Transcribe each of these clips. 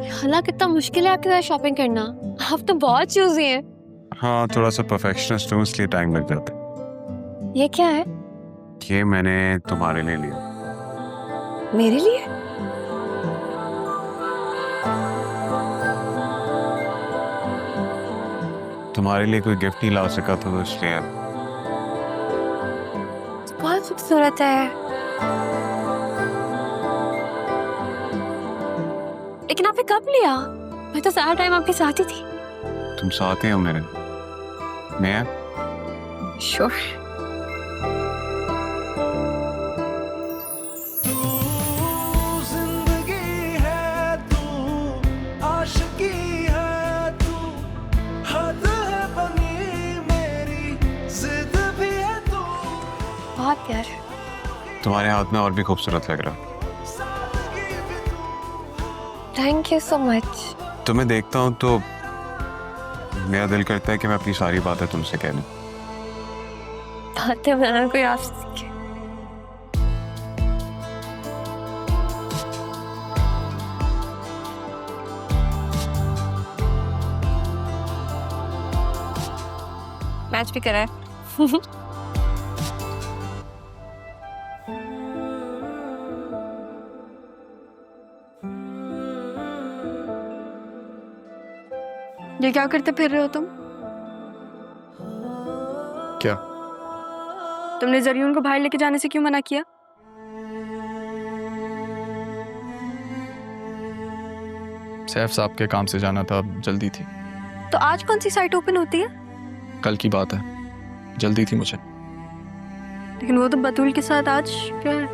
हालांकि कितना मुश्किल है आपके साथ शॉपिंग करना। आप तो बहुत चूजी हैं। हाँ, थोड़ा सा परफेक्शनिस्ट हूँ इसलिए टाइम लग जाता है। ये क्या है? ये मैंने तुम्हारे लिए लिया। मेरे लिए? तुम्हारे लिए कोई गिफ्ट नहीं ला सका तो इसलिए। बहुत खूबसूरत है। लेकिन आपने कब लिया? मैं तो सारा टाइम आपके साथ ही थी। तुम साथ ही हो मेरे। मैं श्योर। बहुत प्यार। तुम्हारे हाथ में और भी खूबसूरत लग रहा। Thank you so much. तुम्हें देखता हूँ तो मेरा दिल करता है कि मैं अपनी सारी बातें तुमसे कह दूं। बातें बनाना कोई आपसे सीखे। मैच भी करा है। ये क्या करते फिर रहे हो तुम? क्या? तुमने जरियून को बाहर लेके जाने से क्यों मना किया? सैफ साहब के काम से जाना था, अब जल्दी थी। तो आज कौन सी साइट ओपन होती है? कल की बात है, जल्दी थी मुझे। लेकिन वो तो बतूल के साथ आज क्या है?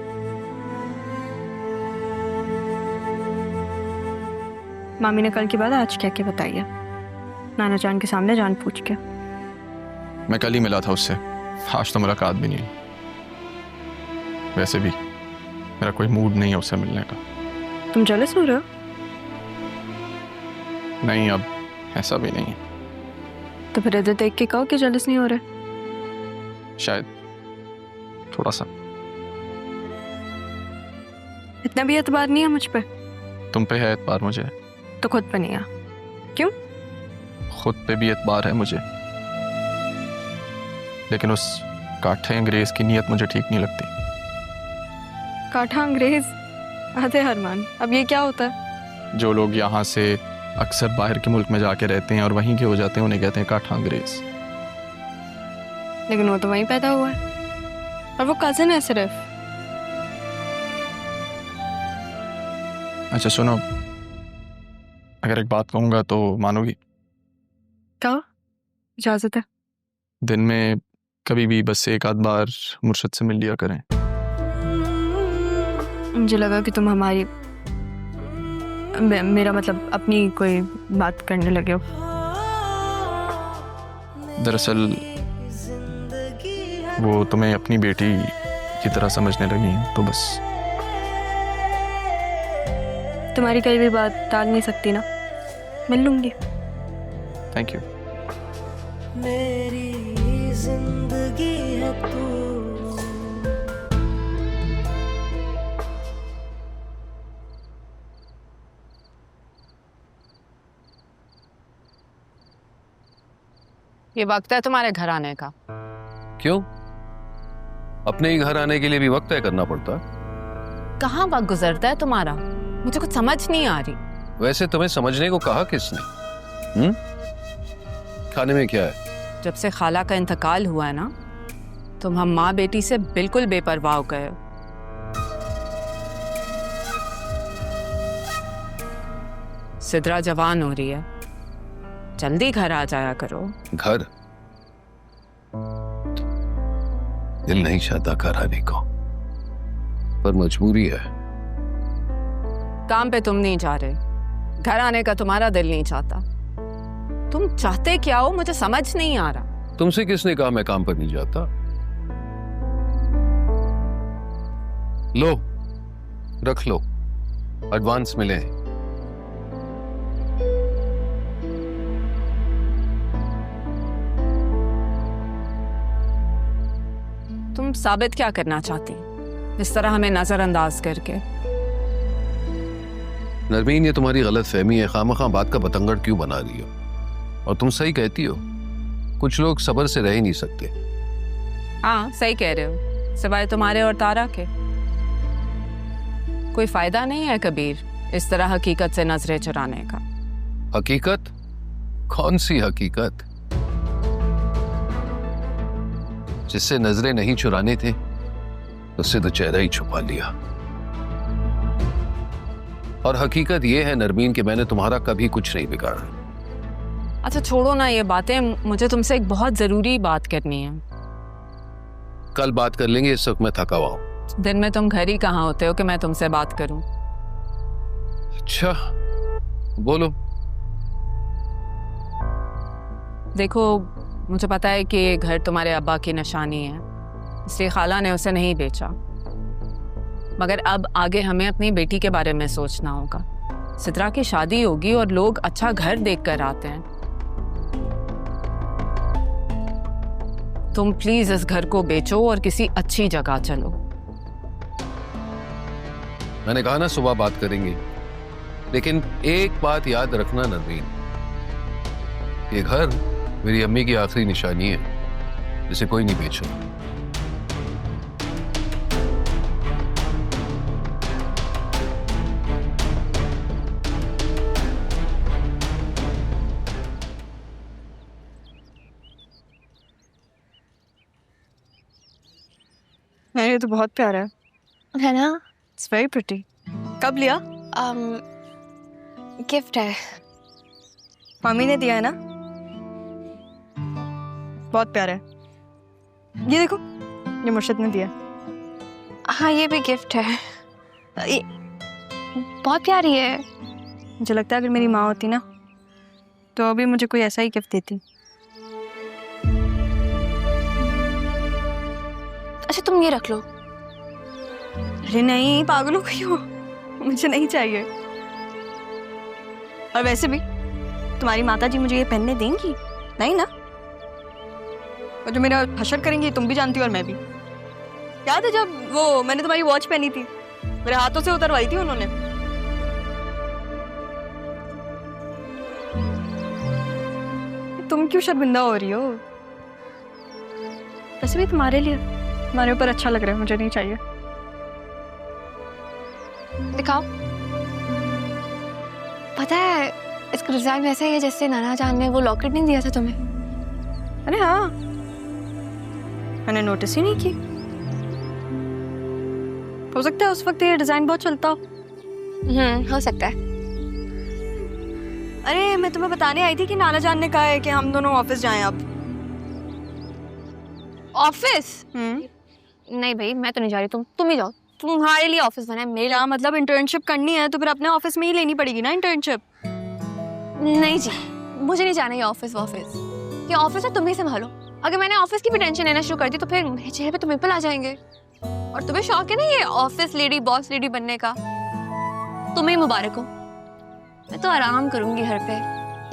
मामी ने कल की बात आज क्या क्या बताई है? नाना जान के सामने जान पूछ के। मैं कल ही मिला था उससे, आज तो मुलाकात भी नहीं हुई। वैसे भी मेरा कोई मूड नहीं है उससे मिलने का। तुम जेलस हो रहे हो? नहीं, अब ऐसा भी नहीं है। तो फिर इधर देख के कहो कि जेलस नहीं हो रहे। शायद थोड़ा सा। इतना भी एतबार नहीं है मुझ पे? तुम पे है एतबार मुझे, तो खुद पे नहीं है। क्यों? खुद पे भी एतबार है मुझे, लेकिन उस काठे अंग्रेज की नीयत मुझे ठीक नहीं लगती। काठा अंग्रेज? आधे हरमान, अब ये क्या होता है? जो लोग यहाँ से अक्सर बाहर के मुल्क में जाके रहते हैं और वहीं के हो जाते हैं, उन्हें कहते हैं काठा अंग्रेज। लेकिन वो तो वहीं पैदा हुआ है और वो कजिन है सिर्फ। अच्छा सुनो, अगर एक बात कहूँगा तो मानोगी? कहो, इजाजत है। दिन में कभी भी बस एक आध बार मुर्शद से मिल लिया करें। मुझे लगा कि तुम हमारी मेरा मतलब अपनी कोई बात करने लगे हो। दरअसल वो तुम्हें अपनी बेटी की तरह समझने लगी हैं, तो बस। तुम्हारी कहीं भी बात टाल नहीं सकती ना, मिल लूंगी। Thank you. मेरी जिंदगी है तू। ये वक्त है तुम्हारे घर आने का। क्यों? अपने ही घर आने के लिए भी वक्त तय करना पड़ता है। कहाँ वक्त गुजरता है तुम्हारा, मुझे कुछ समझ नहीं आ रही। वैसे तुम्हें समझने को कहा किसने? खाने में क्या है? जब से खाला का इंतकाल हुआ है ना, तुम हम माँ बेटी से बिल्कुल बेपरवाह हो गए हो। सिद्रा जवान हो रही है, जल्दी घर आ जाया करो। घर? दिल नहीं चाहता घर आने को, पर मजबूरी है। काम पे तुम नहीं जा रहे, घर आने का तुम्हारा दिल नहीं चाहता। तुम चाहते क्या हो, मुझे समझ नहीं आ रहा। तुमसे किसने कहा मैं काम पर नहीं जाता? लो, रख लो, एडवांस मिले। तुम साबित क्या करना चाहती, इस तरह हमें नजरअंदाज करके? नरमीन, ये तुम्हारी गलत फहमी है। खामखा बात का बतंगड़ क्यों बना रही हो? और तुम सही कहती हो, कुछ लोग सब्र से रह ही नहीं सकते। हाँ सही कह रहे हो, सिवाय तुम्हारे और तारा के। कोई फायदा नहीं है कबीर इस तरह हकीकत से नजरें चुराने का। हकीकत? कौन सी हकीकत? जिससे नजरें नहीं चुराने थे उससे तो चेहरा ही छुपा लिया। और हकीकत यह है नरमीन कि मैंने तुम्हारा कभी कुछ नहीं बिगाड़ा। अच्छा छोड़ो ना ये बातें, मुझे तुमसे एक बहुत जरूरी बात करनी है। कल बात कर लेंगे, इस वक्त मैं थका हुआ हूं। दिन में तुम घर ही कहाँ होते हो कि मैं तुमसे बात करूं? अच्छा बोलो। देखो मुझे पता है कि ये घर तुम्हारे अब्बा की निशानी है, इसलिए खाला ने उसे नहीं बेचा। मगर अब आगे हमें अपनी बेटी के बारे में सोचना होगा। सिद्रा की शादी होगी और लोग अच्छा घर देख कर आते हैं। तुम प्लीज इस घर को बेचो और किसी अच्छी जगह चलो। मैंने कहा ना सुबह बात करेंगे, लेकिन एक बात याद रखना नरमीन, ये घर मेरी अम्मी की आखिरी निशानी है, जिसे कोई नहीं बेच सकता। नहीं, ये तो बहुत प्यारा है ना? It's very pretty. कब लिया? गिफ्ट है। मम्मी ने दिया है ना? बहुत प्यारा है। ये देखो, ये मुर्शिद ने दिया। हाँ ये भी गिफ्ट है। ये बहुत प्यारी है। मुझे लगता है अगर मेरी माँ होती ना तो अभी मुझे कोई ऐसा ही गिफ्ट देती। अच्छा तुम ये रख लो। अरे नहीं, पागल हो गई हो, मुझे नहीं चाहिए। और वैसे भी तुम्हारी माता जी मुझे ये पहनने देंगी नहीं ना? और जो मेरा हशर करेंगी तुम भी जानती हो और मैं भी। याद है जब वो मैंने तुम्हारी वॉच पहनी थी, मेरे हाथों से उतरवाई थी उन्होंने। तुम क्यों शर्मिंदा हो रही हो? वैसे भी तुम्हारे लिए, तुम्हारे ऊपर अच्छा लग रहा है, मुझे नहीं चाहिए। दिखाओ। पता है इसका डिजाइन वैसा ही है जैसे नाना जान ने वो लॉकेट नहीं दिया था तुम्हें। अरे हाँ, मैंने नोटिस ही नहीं की। हो सकता है उस वक्त ये डिजाइन बहुत चलता हो। हो सकता है। अरे मैं तुम्हें बताने आई थी कि नाना जान ने कहा है कि हम दोनों ऑफिस जाएं अब। ऑफिस? नहीं भाई मैं तो नहीं जा रही, तुम ही जाओ। तुम्हारे लिए ऑफिस बना है, मेरे मेरा मतलब इंटर्नशिप करनी है तो फिर अपने ऑफिस में ही लेनी पड़ेगी ना इंटर्नशिप। नहीं जी, मुझे नहीं जाना ये ऑफिस। ये ऑफिस है, तुम ही संभालो। अगर मैंने ऑफिस की भी टेंशन लेना शुरू कर दी तो फिर मेरे चेहरे पे तो पिंपल आ जाएंगे। और तुम्हें शौक है ना ये ऑफिस लेडी, बॉस लेडी बनने का? तुम्हें मुबारक हो। मैं तो आराम करूंगी घर पे,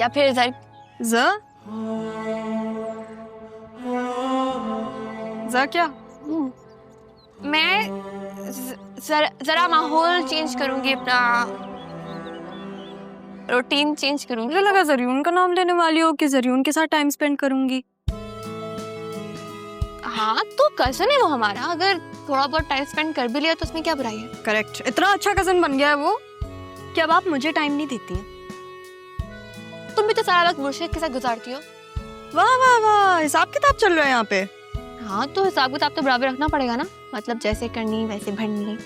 या फिर ज़रा क्या? मैं जरा माहौल चेंज करूंगी, अपना रूटीन चेंज करूंगी। मुझे लगा जरियून का नाम लेने वाली हो कि जरियून के साथ टाइम स्पेंड करूंगी। हाँ तो कजन है वो हमारा, अगर थोड़ा बहुत टाइम स्पेंड कर भी लिया तो उसमें क्या बुराई है? करेक्ट, इतना अच्छा कजन बन गया है वो कि अब आप मुझे टाइम नहीं देती हैं। तुम भी तो सारा वक्त मुर्शिद के साथ गुजारती हो। वाह वाह वाह, हिसाब किताब चल रहा है यहाँ पे। हाँ तो हिसाब किताब तो बराबर रखना पड़ेगा ना, मतलब जैसे करनी वैसे भरनी।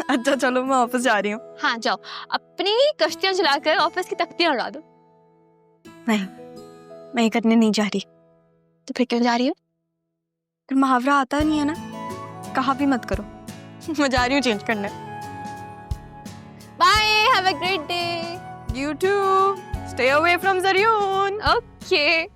अच्छा चलो मैं ऑफिस जा रही हूँ। हाँ जाओ, अपनी कश्तियां चलाकर ऑफिस की तख्तियां उड़ा दो। नहीं, मैं ये करने नहीं जा रही। तो फिर क्यों जा रही हो? फिर मुहावरा आता नहीं है ना, कहा भी मत करो। मैं जा रही हूँ चेंज करने। Bye, have a great day. You too. Stay away from Zaryun. Okay.